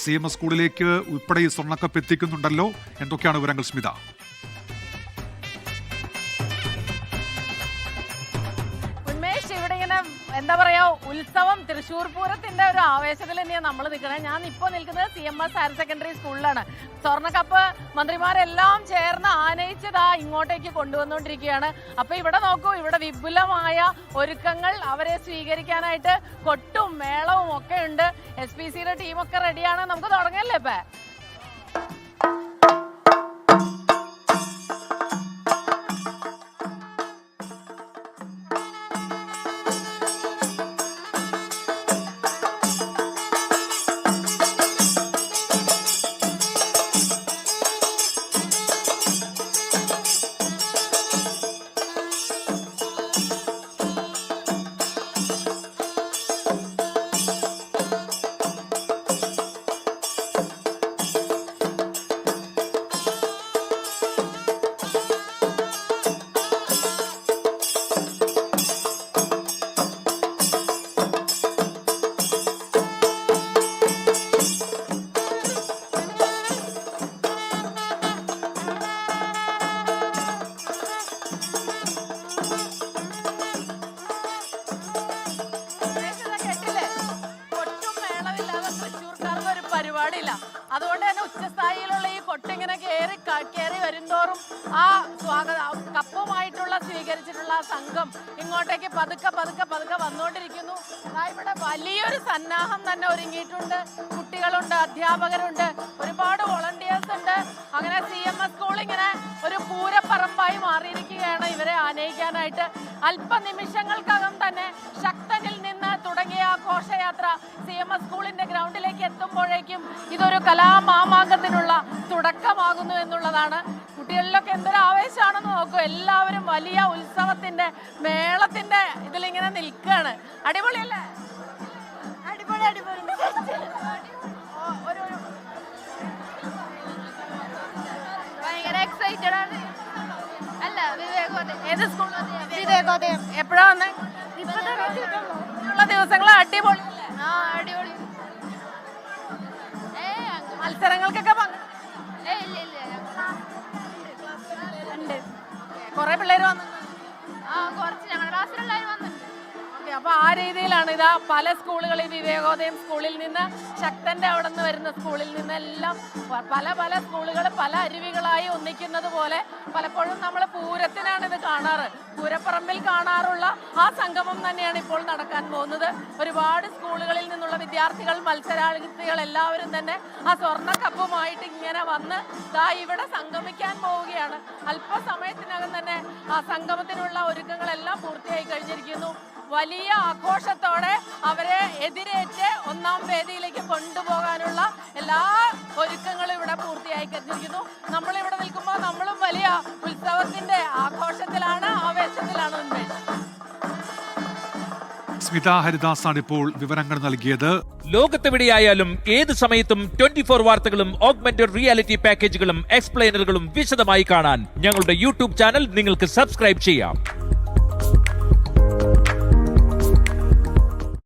CMS സ്കൂളിലേക്ക് ഉൾപ്പെടെ ഈ സ്വർണ്ണക്കപ്പ് എത്തിക്കുന്നുണ്ടല്ലോ. എന്തൊക്കെയാണ് വിവരങ്ങൾ സ്മിത? എന്താ പറയാ, ഉത്സവം, തൃശ്ശൂർ പൂരത്തിന്റെ ഒരു ആവേശത്തിൽ തന്നെയാണ് നമ്മൾ നിൽക്കുന്നത്. ഞാൻ ഇപ്പോൾ നിൽക്കുന്നത് CMS ഹയർ സെക്കൻഡറി സ്കൂളിലാണ്. സ്വർണ്ണക്കപ്പ് മന്ത്രിമാരെല്ലാം ചേർന്ന് ആനയിച്ചതാ ഇങ്ങോട്ടേക്ക് കൊണ്ടുവന്നുകൊണ്ടിരിക്കുകയാണ്. അപ്പൊ ഇവിടെ നോക്കൂ, ഇവിടെ വിപുലമായ ഒരുക്കങ്ങൾ, അവരെ സ്വീകരിക്കാനായിട്ട് കൊട്ടും മേളവും ഒക്കെ ഉണ്ട്. SPCയുടെ ടീമൊക്കെ റെഡിയാണ്. നമുക്ക് തുടങ്ങല്ലേ ഇപ്പൊ? പരിപാടിയില്ല. അതുകൊണ്ട് തന്നെ ഉച്ചസ്ഥായിലുള്ള ഈ കൊട്ടിങ്ങനെ കയറി വരുന്തോറും ആ കപ്പുമായിട്ടുള്ള സ്വീകരിച്ചിട്ടുള്ള സംഘം ഇങ്ങോട്ടേക്ക് പതുക്കെ വന്നുകൊണ്ടിരിക്കുന്നു. ഇവിടെ വലിയൊരു സന്നാഹം തന്നെ ഒരുങ്ങിയിട്ടുണ്ട്. കുട്ടികളുണ്ട്, അധ്യാപകരുണ്ട്, ഒരുപാട് വോളണ്ടിയേഴ്സ് ഉണ്ട്. അങ്ങനെ CMS സ്കൂൾ ഇങ്ങനെ ഒരു പൂരപ്പറമ്പായി മാറിയിരിക്കുകയാണ് ഇവരെ ആനയിക്കാനായിട്ട്. അല്പനിമിഷങ്ങൾക്കകം തന്നെ ശക്തനിൽ നിന്ന് തുടങ്ങിയ ഘോഷയാത്ര CMS സ്കൂളിന്റെ ഗ്രൗണ്ടിലേക്ക് എത്തുമ്പോഴേക്കും ഇതൊരു കലാമാമാങ്കത്തിനുള്ള തുടക്കമാകുന്നു എന്നുള്ളതാണ്. കുട്ടികളിലൊക്കെ എന്തൊരു ആവേശമാണെന്ന് നോക്കൂ. എല്ലാവരും വലിയ ഉത്സവത്തിന്റെ മേളത്തിന്റെ ഇതിലിങ്ങനെ നിൽക്കുകയാണ്. അടിപൊളിയല്ലേ? അടിപൊളി. ഭയങ്കര എക്സൈറ്റഡ് ആണ്. അല്ല, വിവേകോദയം. ഏത് സ്കൂളിൽ? വിവേകോദയം. എപ്പോഴാ വന്നേ? ഉള്ള ദിവസങ്ങൾ അടിപൊളി. അടിപൊളി. മത്സരങ്ങൾക്കൊക്കെ കുറെ പിള്ളേര് വന്നിട്ടുണ്ട്. കുറച്ച് ഞങ്ങളുടെ ക്ലാസ്സിലുള്ളവർ വന്നിട്ടുണ്ട്. അപ്പൊ ആ രീതിയിലാണ് ഇതാ പല സ്കൂളുകളിൽ, വിവേകോദയം സ്കൂളിൽ നിന്ന്, ശക്തന്റെ അവിടെ നിന്ന് വരുന്ന സ്കൂളിൽ നിന്നെല്ലാം പല സ്കൂളുകൾ പല അരുവികളായി ഒന്നിക്കുന്നത് പോലെ പലപ്പോഴും നമ്മൾ പൂരത്തിനാണ് ഇത് കാണാറ്. പൂരപ്പറമ്പിൽ കാണാറുള്ള ആ സംഗമം തന്നെയാണ് ഇപ്പോൾ നടക്കാൻ പോകുന്നത്. ഒരുപാട് സ്കൂളുകളിൽ നിന്നുള്ള വിദ്യാർത്ഥികൾ, മത്സരാർത്ഥികൾ എല്ലാവരും തന്നെ ആ സ്വർണ്ണ കപ്പുമായിട്ട് ഇങ്ങനെ വന്ന് ഇവിടെ സംഗമിക്കാൻ പോവുകയാണ്. അല്പസമയത്തിനകം തന്നെ ആ സംഗമത്തിനുള്ള ഒരുക്കങ്ങളെല്ലാം പൂർത്തിയായി കഴിഞ്ഞിരിക്കുന്നു. വലിയ ആഘോഷത്തോടെ അവരെ എതിരേറ്റ് ഒന്നാം വേദിയിലേക്ക് കൊണ്ടുപോകാനുള്ള എല്ലാ ഒരുക്കങ്ങളും ഇവിടെ പൂർത്തിയായി കഴിഞ്ഞിരിക്കുന്നു. നമ്മളിവിടെ നിൽക്കുമ്പോൾ നമ്മളും വലിയ ഉത്സവത്തിന്റെ ആഘോഷത്തിലാണ്, ആവേശത്തിലാണ്. സ്മിത ഹരിദാസാണ് ഇപ്പോൾ വിവരങ്ങൾ നൽകിയത്. ലോകത്തെവിടെയായാലും ഏത് സമയത്തും 24 വാർത്തകളും ഓഗ്മെന്റഡ് റിയാലിറ്റി പാക്കേജുകളും എക്സ്പ്ലെയിനറുകളും വിശദമായി കാണാൻ ഞങ്ങളുടെ YouTube ചാനൽ നിങ്ങൾക്ക് സബ്സ്ക്രൈബ് ചെയ്യാം.